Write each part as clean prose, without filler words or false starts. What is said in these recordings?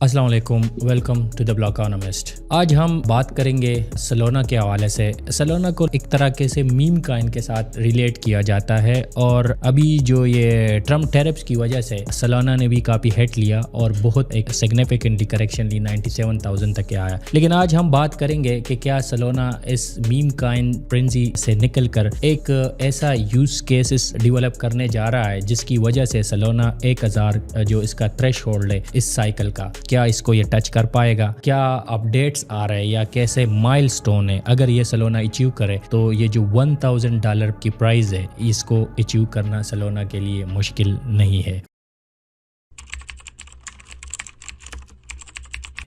अस्सलाम वालेकुम, welcome to the ब्लॉकॉनमिस्ट। आज हम बात करेंगे सलोना के हवाले से। सलोना को एक तरह के से मीम काइन के साथ रिलेट किया जाता है और अभी जो ये ट्रम्प टैरिफ्स की वजह से सलोना ने भी काफ़ी हिट लिया और बहुत एक सिग्निफिकेंटली करेक्शन ली, 97,000 तक आया। लेकिन आज हम बात करेंगे कि क्या सलोना इस मीम काइन फ्रेंजी से निकल कर एक ऐसा यूज केसेस डेवलप करने जा रहा है जिसकी वजह से सलोना 1000 जो इसका थ्रेश होल्ड है इस साइकिल का, क्या इसको ये टच कर पाएगा, क्या अपडेट्स आ रहे हैं या कैसे माइलस्टोन है। अगर ये सलोना अचीव करे तो ये जो $1,000 की प्राइस है इसको अचीव करना सलोना के लिए मुश्किल नहीं है।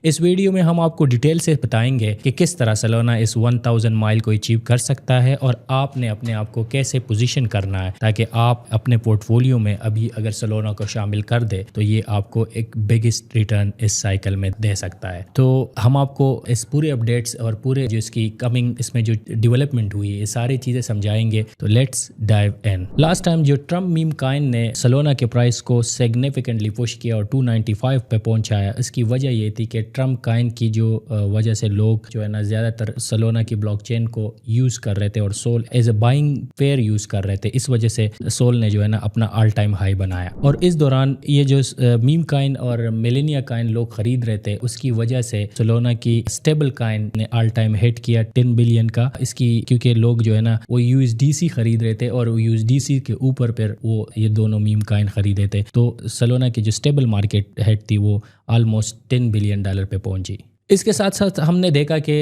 इस वीडियो में हम आपको डिटेल से बताएंगे कि किस तरह सलोना इस 1000 माइल को अचीव कर सकता है और आपने अपने आप को कैसे पोजीशन करना है ताकि आप अपने पोर्टफोलियो में अभी अगर सलोना को शामिल कर दे तो ये आपको एक बिगेस्ट रिटर्न इस साइकिल में दे सकता है। तो हम आपको इस पूरे अपडेट्स और पूरे जो इसकी कमिंग इसमें जो डेवलपमेंट हुई है ये सारी चीज़ें समझाएंगे। तो let's dive in. Last time जो ट्रम्प मीम काइन ने सलोना के प्राइस को सिग्निफिकेंटली पुश किया और 295 पे पहुंचाया, इसकी वजह ये थी कि ट्रम्प काइन की जो वजह से लोग जो है ना ज़्यादातर सलोना की ब्लॉकचेन को यूज़ कर रहे थे और SOL as a buying pair use कर रहे थे। इस वजह से सोल ने जो है ना अपना ऑल टाइम हाई बनाया और इस दौरान ये जो मीम काइन और मिलेनिया काइन लोग खरीद रहे थे उसकी वजह से सलोना की स्टेबल काइन ने ऑल टाइम हिट किया 10 बिलियन का। इसकी क्योंकि लोग जो है ना वो USDC खरीद रहे थे और USDC के ऊपर फिर वो ये दोनों मीम काइन खरीदे थे, तो सलोना की जो स्टेबल मार्केट हेड थी वो ऑलमोस्ट $10 बिलियन पे पहुंची। इसके साथ साथ हमने देखा कि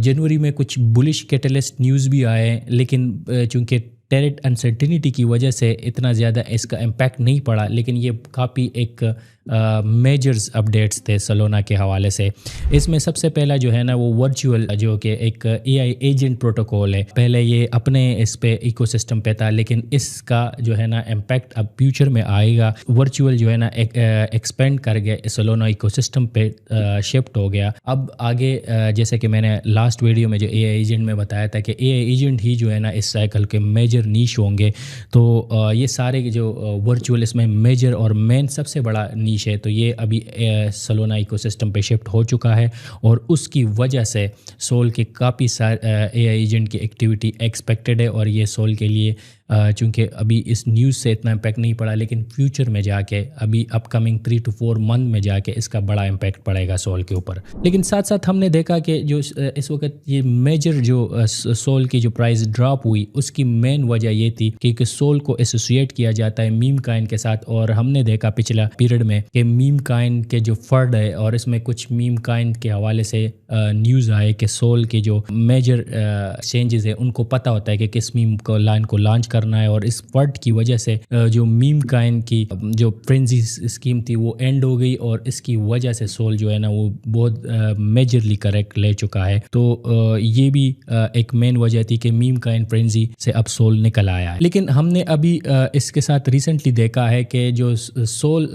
जनवरी में कुछ बुलिश कैटलिस्ट न्यूज़ भी आए, लेकिन चूंकि टेरिट अनसर्टिनिटी की वजह से इतना ज़्यादा इसका इम्पैक्ट नहीं पड़ा, लेकिन ये काफ़ी एक मेजर्स अपडेट्स थे सलोना के हवाले से। इसमें सबसे पहला जो है ना वो वर्चुअल जो कि एक AI एजेंट प्रोटोकॉल है। पहले ये अपने इस पे इकोसिस्टम पे था, लेकिन इसका जो है ना इम्पैक्ट अब फ्यूचर में आएगा। वर्चुअल जो है ना एक्सपेंड कर गया, सलोना इकोसिस्टम पे शिफ्ट हो गया। अब आगे जैसे कि मैंने लास्ट वीडियो में जो AI एजेंट में बताया था कि AI एजेंट ही जो है ना इस साइकिल के मेजर नीश होंगे। तो ये सारे जो वर्चुअल इसमें मेजर और मेन सबसे बड़ा नीश है, तो ये अभी सलोना इकोसिस्टम पे शिफ्ट हो चुका है और उसकी वजह से सोल के काफ़ी AI एजेंट की एक्टिविटी एक्सपेक्टेड है और ये सोल के लिए चूँकि अभी इस न्यूज़ से इतना इम्पैक्ट नहीं पड़ा, लेकिन फ्यूचर में जाके अभी अपकमिंग 3 to 4 मंथ में जाके इसका बड़ा इम्पैक्ट पड़ेगा सोल के ऊपर। लेकिन साथ साथ हमने देखा कि जो इस वक्त ये मेजर जो सोल की जो प्राइस ड्रॉप हुई उसकी मेन वजह ये थी क्योंकि सोल को एसोसिएट किया जाता है मीम काइन के साथ, और हमने देखा पिछला पीरियड में कि मीम काइन के जो फंड है और इसमें कुछ मीम काइन के हवाले से न्यूज़ आए कि सोल के जो मेजर चेंजेस है उनको पता होता है कि किस मीम को लाइन को लॉन्च करना है, और इस फंड की वजह से जो मीम काइन की जो फ्रेंजी स्कीम थी वो एंड हो गई और इसकी वजह से सोल जो है ना वो बहुत मेजरली करेक्ट ले चुका है। तो ये भी एक मेन वजह थी कि मीम काइन फ्रेंजी से अब सोल निकल आया है। लेकिन हमने अभी इसके साथ रिसेंटली देखा है कि जो सोल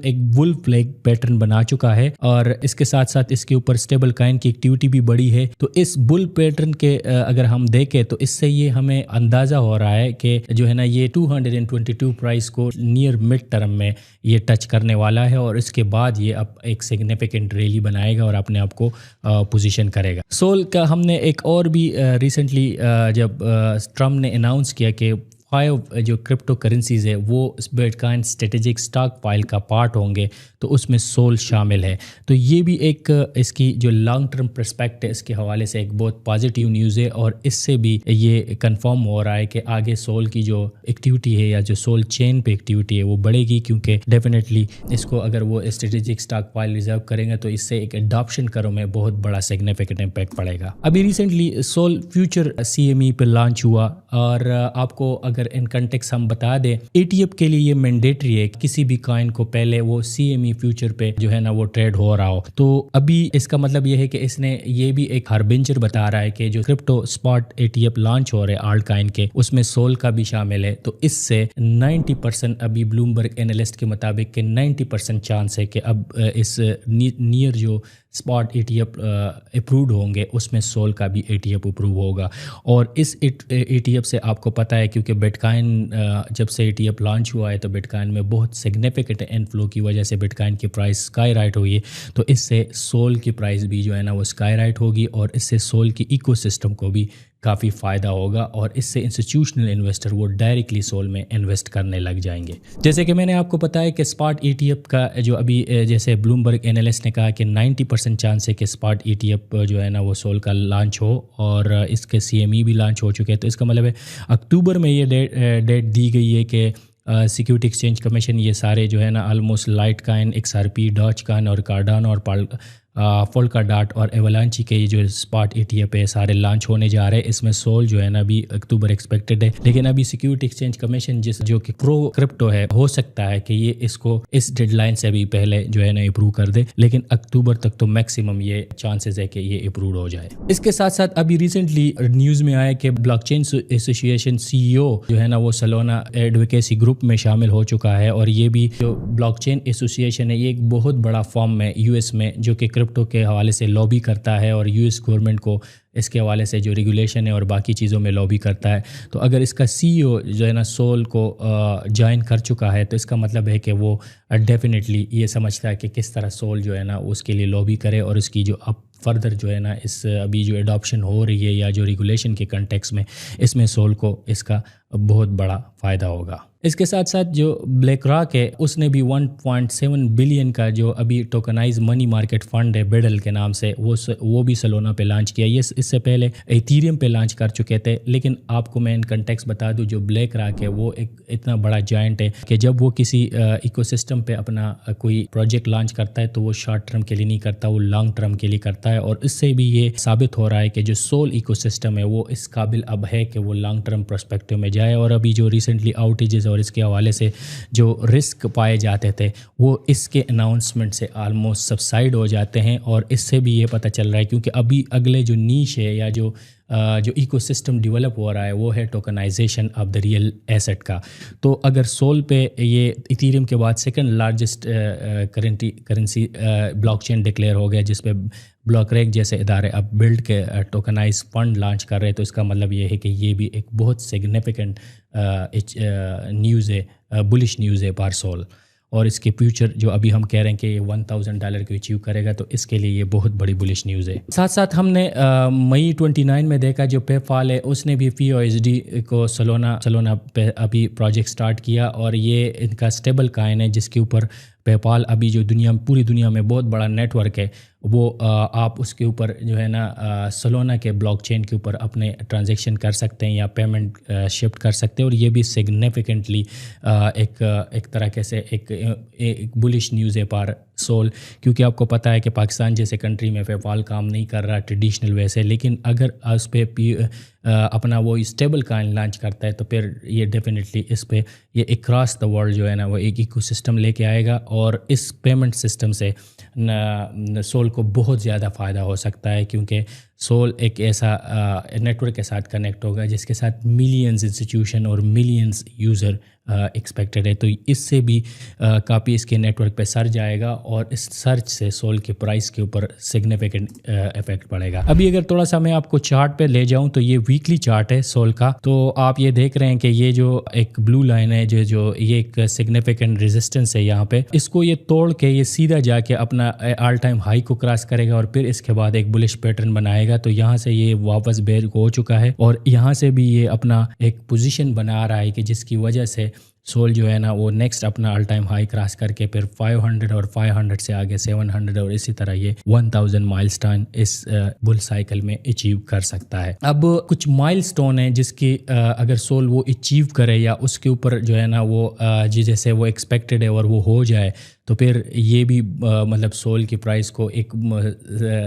एक वुल्फ फ्लैग पैटर्न बना चुका है और इसके साथ साथ इसके ऊपर स्टेबल काइन की एक्टिविटी भी बढ़ी है। तो इस बुल पैटर्न के अगर हम देखें तो इससे ये हमें अंदाजा हो रहा है कि जो है ना ये 222 प्राइस को नियर मिड टर्म में ये टच करने वाला है और इसके बाद ये अब एक सिग्निफिकेंट रैली बनाएगा और अपने आप को पोजीशन करेगा। सोल का हमने एक और भी रिसेंटली जब ट्रम्प ने अनाउंस किया कि 5 जो क्रिप्टो करेंसीज है वो बिटकॉइन स्ट्रेटेजिक स्टॉक पाइल का पार्ट होंगे, तो उसमें सोल शामिल है। तो ये भी एक इसकी जो लॉन्ग टर्म पर्सपेक्ट है इसके हवाले से एक बहुत पॉजिटिव न्यूज़ है और इससे भी ये कंफर्म हो रहा है कि आगे सोल की जो एक्टिविटी है या जो सोल चेन पे एक्टिविटी है वो बढ़ेगी, क्योंकि डेफिनेटली इसको अगर वो स्ट्रेटेजिक स्टॉक पाइल रिजर्व करेंगे तो इससे एक अडॉप्शन करो में बहुत बड़ा सिग्निफिकेंट इम्पैक्ट पड़ेगा। अभी रिसेंटली सोल फ्यूचर CME पे लॉन्च हुआ और आपको अगर इन कंटेक्स्ट हम बता दें ETF के लिए ये मैंडेटरी है किसी भी कॉइन को पहले वो CME फ्यूचर पे जो है ना वो ट्रेड हो रहा हो। तो अभी इसका मतलब ये है कि इसने ये भी एक हार्बिंजर बता रहा है कि जो क्रिप्टो स्पॉट ETF लॉन्च हो रहे हैं आल्ट कॉइन के उसमें सोल का भी शामिल है। तो इससे 90% अभी ब्लूमबर्ग एनालिस्ट के मुताबिक के 90% चांस है कि अब इस नियर जो स्पॉट ETF अप्रूव्ड होंगे उसमें सोल का भी ETF अप्रूव होगा। और इस ETF से आपको पता है क्योंकि बिटकॉइन जब से ETF लॉन्च हुआ है तो बिटकॉइन में बहुत सिग्निफिकेंट इनफ्लो की वजह से बिटकॉइन की प्राइस स्काई राइट हुई है, तो इससे सोल की प्राइस भी जो है ना वो स्काई राइट होगी और इससे सोल की इकोसिस्टम को भी काफ़ी फ़ायदा होगा और इससे इंस्टीट्यूशनल इन्वेस्टर वो डायरेक्टली सोल में इन्वेस्ट करने लग जाएंगे। जैसे कि मैंने आपको बताया कि स्पॉट ETF का जो अभी जैसे ब्लूमबर्ग एनालिस्ट ने कहा कि 90% चांस है कि स्पॉट ETF जो है ना वो सोल का लॉन्च हो और इसके CME भी लॉन्च हो चुके हैं। तो इसका मतलब है अक्टूबर में ये डेट दी गई है कि सिक्योरिटी एक्सचेंज कमीशन ये सारे जो है ना almost Litecoin, XRP, Dogecoin और कार्डानो और पोल्काडॉट और एवलांची के ये जो स्पॉट ETF है सारे लॉन्च होने जा रहे हैं। इसमें सोल जो है ना अभी अक्टूबर एक्सपेक्टेड है, लेकिन अभी सिक्योरिटी एक्सचेंज कमीशन जो कि प्रो क्रिप्टो है हो सकता है कि ये इसको इस डेडलाइन से भी पहले जो है ना अप्रूव कर दे, लेकिन अक्टूबर तक तो मैक्सिमम ये चांसेस है कि ये अप्रूव हो जाए। इसके साथ साथ अभी रिसेंटली न्यूज़ में आया कि ब्लॉकचेन एसोसिएशन CEO जो है ना वो सोलाना एडवोकेसी ग्रुप में शामिल हो चुका है और ये भी जो ब्लॉकचेन एसोसिएशन है ये एक बहुत बड़ा फॉर्म है US में जो कि क्रिप्टो के हवाले से लॉबी करता है और US गवर्नमेंट को इसके हवाले से जो रेगुलेशन है और बाकी चीज़ों में लॉबी करता है। तो अगर इसका CEO जो है ना सोल को ज्वाइन कर चुका है तो इसका मतलब है कि वो डेफिनेटली ये समझता है कि किस तरह सोल जो है ना उसके लिए लॉबी करे और उसकी जो अब फर्दर जो है ना इस अभी जो एडॉप्शन हो रही है या जो रेगुलेशन के कंटेक्स्ट में इसमें सोल को इसका बहुत बड़ा फ़ायदा होगा। इसके साथ साथ जो ब्लैक रॉक है उसने भी 1.7 बिलियन का जो अभी टोकनाइज मनी मार्केट फंड है बेडल के नाम से वो भी सोलाना पे लॉन्च किया। ये इससे पहले इथेरियम पे लॉन्च कर चुके थे, लेकिन आपको मैं इन कंटेक्स्ट बता दूं जो ब्लैक रॉक है वो एक इतना बड़ा जायंट है कि जब वो किसी इकोसिस्टम पे अपना कोई प्रोजेक्ट लॉन्च करता है तो वो शॉर्ट टर्म के लिए नहीं करता, वो लॉन्ग टर्म के लिए करता है। और इससे भी ये साबित हो रहा है कि जो सोल इकोसिस्टम है वो इस काबिल अब है कि वो लॉन्ग टर्म पर्सपेक्टिव में जाए। और अभी जो रिसेंटली आउटेजेस और इसके हवाले से जो रिस्क पाए जाते थे वो इसके अनाउंसमेंट से आलमोस्ट सबसाइड हो जाते हैं। और इससे भी ये पता चल रहा है क्योंकि अभी अगले जो नीश है या जो इकोसिस्टम डेवलप हो रहा है वो है tokenisation of the real asset का। तो अगर सोल पे ये इथेरियम के बाद second largest currency blockchain declare हो गया जिस पे ब्लॉकरेक जैसे इदारे अब बिल्ड के टोकनाइज फंड लॉन्च कर रहे हैं, तो इसका मतलब ये है कि ये भी एक बहुत सिग्निफिकेंट न्यूज़ है, बुलिश न्यूज़ है फॉर सोल। और इसके फ्यूचर जो अभी हम कह रहे हैं कि ये $1000 को अचीव करेगा, तो इसके लिए ये बहुत बड़ी बुलिश न्यूज़ है। साथ साथ हमने मई 29 में देखा जो पेपाल है उसने भी POSD को सोलाना पे अभी प्रोजेक्ट स्टार्ट किया और ये इनका स्टेबल कॉइन है जिसके ऊपर पेपाल अभी जो पूरी दुनिया में बहुत बड़ा नेटवर्क है वो आप उसके ऊपर जो है ना सोलाना के ब्लॉकचेन के ऊपर अपने ट्रांजैक्शन कर सकते हैं या पेमेंट शिफ्ट कर सकते हैं। और ये भी सिग्निफिकेंटली एक तरह से एक बुलिश न्यूज़ है पर सोल, क्योंकि आपको पता है कि पाकिस्तान जैसे कंट्री में पेपाल काम नहीं कर रहा ट्रेडिशनल वे से, लेकिन अगर उस पर अपना वो स्टेबल कॉइन लॉन्च करता है तो फिर ये डेफिनेटली इस पे ये अक्रॉस द वर्ल्ड जो है ना वो एक इकोसिस्टम लेके आएगा और इस पेमेंट सिस्टम से सोल को बहुत ज़्यादा फ़ायदा हो सकता है, क्योंकि सोल एक ऐसा नेटवर्क के साथ कनेक्ट होगा जिसके साथ मिलियंस इंस्टीट्यूशन और मिलियंस यूज़र एक्सपेक्टेड है। तो इससे भी काफ़ी इसके नेटवर्क पे सर्च जाएगा और इस सर्च से सोल के प्राइस के ऊपर सिग्निफिकेंट इफेक्ट पड़ेगा। अभी अगर थोड़ा सा मैं आपको चार्ट पे ले जाऊं तो ये वीकली चार्ट है सोल का, तो आप ये देख रहे हैं कि ये जो एक ब्लू लाइन है जो ये एक सिग्निफिकेंट रेजिस्टेंस है यहाँ पे, इसको ये तोड़ के ये सीधा जाके अपना ऑल टाइम हाई को क्रॉस करेगा और फिर इसके बाद एक बुलिश पैटर्न बनाएगा। तो यहाँ से ये वापस बेयर हो चुका है और यहाँ से भी ये अपना एक पोजीशन बना रहा है कि जिसकी वजह से सोल जो है ना वो नेक्स्ट अपना ऑल टाइम हाई क्रॉस करके फिर 500 और 500 से आगे 700 और इसी तरह ये 1000 माइलस्टोन इस बुल साइकिल में अचीव कर सकता है। अब कुछ माइलस्टोन है जिसकी अगर सोल वो अचीव करे या उसके ऊपर जो है ना वो जैसे वो एक्सपेक्टेड है और वो हो जाए तो फिर ये भी मतलब सोल की प्राइस को एक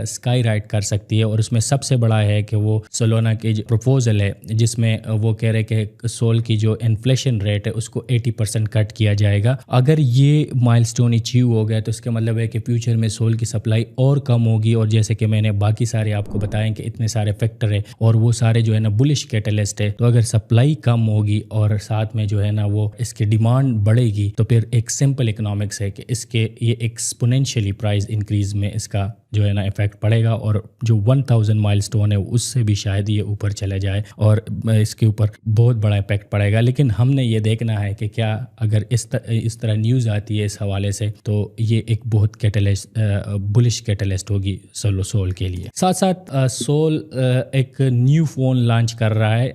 स्काई राइट कर सकती है। और उसमें सबसे बड़ा है कि वो सोलाना की जो प्रपोजल है जिसमें वो कह रहे कि सोल की जो इन्फ्लेशन रेट है उसको 80% کٹ کیا جائے گا. اگر یہ مائلسٹون اچیو ہو گیا تو اس کا مطلب ہے کہ فیوچر میں سول کی سپلائی اور کم ہوگی. اور جیسے کہ میں نے باقی سارے آپ کو بتائیں کہ اتنے سارے فیکٹر ہے اور وہ سارے جو ہے نا بلش کیٹلسٹ ہے. تو اگر سپلائی کم ہوگی اور ساتھ میں جو ہے نا وہ اس کی ڈیمانڈ بڑھے گی تو پھر ایک سمپل اکنامکس ہے کہ اس کے یہ ایکسپونینشلی پرائز انکریز میں اس کا جو ہے نا افیکٹ پڑے گا. اور جو 1000 مائلسٹون ہے اس سے بھی شاید یہ اوپر چلے جائے اور اس کے اوپر بہت بڑا امپیکٹ پڑے گا. لیکن ہم نے یہ دیکھنا ہے کہ کیا اگر اس طرح نیوز آتی ہے اس حوالے سے تو یہ ایک بہت بلش کیٹلسٹ ہوگی سول کے لیے. ساتھ ساتھ سول ایک نیو فون لانچ کر رہا ہے,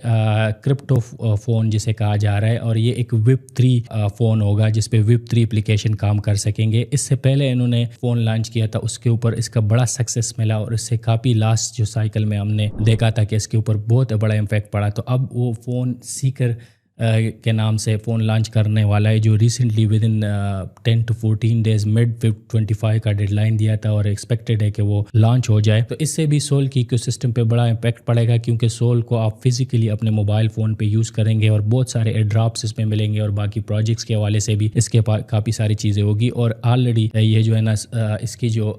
کرپٹو فون جسے کہا جا رہا ہے, اور یہ ایک Web3 فون ہوگا جس پہ Web3 اپلیکیشن کام کر سکیں گے. اس سے پہلے انہوں نے فون لانچ کیا تھا, اس کے اوپر اس کا بڑا سکسیس ملا اور اس سے کافی لاسٹ جو سائیکل میں ہم نے دیکھا تھا کہ اس کے اوپر بہت بڑا امپیکٹ پڑا. تو اب وہ فون سیکر کے نام سے فون لانچ کرنے والا ہے جو recently with in 10 to 14 days mid 25 کا ڈیڈ لائن دیا تھا اور ایکسپیکٹڈ ہے کہ وہ لانچ ہو جائے. تو اس سے بھی سول کی ایکو سسٹم پہ بڑا امپیکٹ پڑے گا کیونکہ سول کو آپ فزیکلی اپنے موبائل فون پہ یوز کریں گے اور بہت سارے ایئر ڈراپس اس میں ملیں گے اور باقی پروجیکٹس کے حوالے سے بھی اس کے پاس کافی ساری چیزیں ہوگی. اور آلریڈی یہ جو ہے نا اس کی جو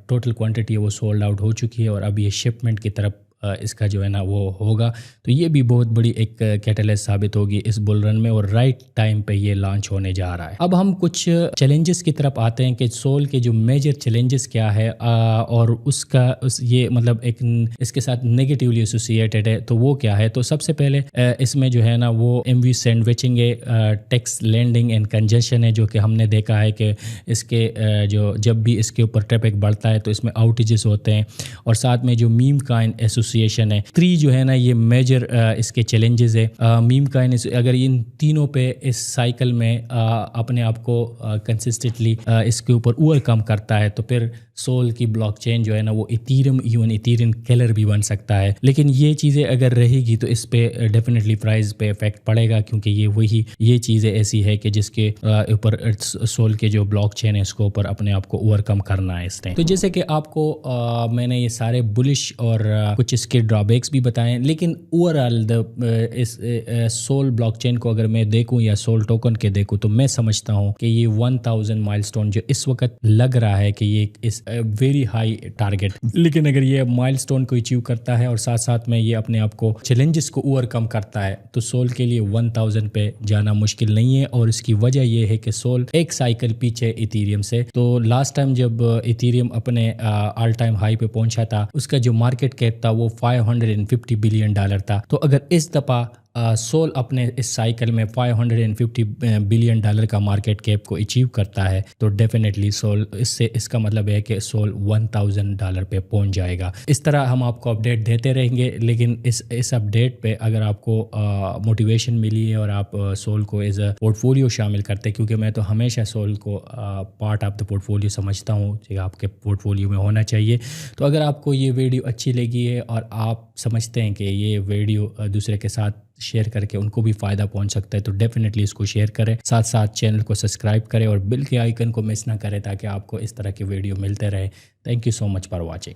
ٹوٹل کوانٹٹی ہے وہ سولڈ آؤٹ ہو چکی ہے اور اب یہ شپمنٹ کی طرف اس کا جو ہے نا وہ ہوگا. تو یہ بھی بہت بڑی ایک کیٹلسٹ ثابت ہوگی اس بل رن میں اور رائٹ ٹائم پہ یہ لانچ ہونے جا رہا ہے. اب ہم کچھ چیلنجز کی طرف آتے ہیں کہ سول کے جو میجر چیلنجز کیا ہے اور یہ مطلب ایک اس کے ساتھ نیگیٹیولی ایسوسیٹیڈ ہے تو وہ کیا ہے. تو سب سے پہلے اس میں جو ہے نا وہ MV سینڈوچنگ ہے, ٹیکس لینڈنگ اینڈ کنجیشن ہے جو کہ ہم نے دیکھا ہے کہ اس کے جب بھی اس کے اوپر ٹریفک بڑھتا ہے تو اس میں آؤٹیجز ہوتے ہیں. اور ساتھ میں جو میم کائن ایسوسیشن ہے 3 جو ہے نا یہ میجر اس کے چیلنجز ہے. میم کائن اگر ان تینوں پہ اس سائیکل میں اپنے آپ کو کنسسٹنٹلی اس کے اوپر اوور کم کرتا ہے تو پھر سول کی بلاک چین جو ہے نا وہ ایتھیریم کیلر بھی بن سکتا ہے. لیکن یہ چیزیں اگر رہے گی تو اس پہ ڈیفینیٹلی پرائز پہ افیکٹ پڑے گا کیونکہ یہ چیزیں ایسی ہے کہ جس کے اوپر سول کے جو بلاک چین ہے اس کو اوپر اپنے آپ کو اوور کم کرنا ہے اس نے. تو جیسے کہ آپ کو میں نے یہ سارے بلش اور کچھ اس کے ڈرابیکس بھی بتائیں, لیکن اوور آل اس سول بلاک چین کو اگر میں دیکھوں یا سول ٹوکن کے دیکھوں تو میں سمجھتا ہوں کہ یہ 1000 مائلسٹون جو اس وقت لگ رہا ہے کہ یہ ویری ہائی ٹارگٹ, لیکن اگر یہ مائلسٹون کو اچیو کرتا ہے اور ساتھ ساتھ میں یہ اپنے آپ کو چیلنجز کو اوور کم کرتا ہے تو سول کے لیے 1000 پہ جانا مشکل نہیں ہے. اور اس کی وجہ یہ ہے کہ سول ایک سائیکل پیچھے ایتھیریم سے. تو لاسٹ ٹائم جب ایتھیریم اپنے آل ٹائم ہائی پہ پہنچا تھا اس کا جو مارکیٹ کیپ تھا وہ $550 بلین تھا. تو اگر اس دفعہ سول اپنے اس سائیکل میں $550 بلین کا مارکیٹ کیپ کو اچیو کرتا ہے تو ڈیفینیٹلی سول اس کا مطلب ہے کہ سول $1000 پہ پہنچ جائے گا. اس طرح ہم آپ کو اپڈیٹ دیتے رہیں گے, لیکن اس اپڈیٹ پہ اگر آپ کو موٹیویشن ملی ہے اور آپ سول کو ایز اے پورٹ فولیو شامل کرتے, کیونکہ میں تو ہمیشہ سول کو part of the port folio سمجھتا ہوں کہ آپ کے پورٹ فولیو میں ہونا چاہیے. تو اگر آپ کو یہ ویڈیو اچھی لگی ہے اور آپ سمجھتے ہیں کہ یہ ویڈیو دوسرے کے ساتھ شیئر کر کے ان کو بھی فائدہ پہنچ سکتا ہے تو ڈیفینیٹلی اس کو شیئر کریں. ساتھ ساتھ چینل کو سبسکرائب کریں اور بیل کے آئیکن کو مس نہ کریں تاکہ آپ کو اس طرح کے ویڈیو ملتے رہے. Thank you so much for watching.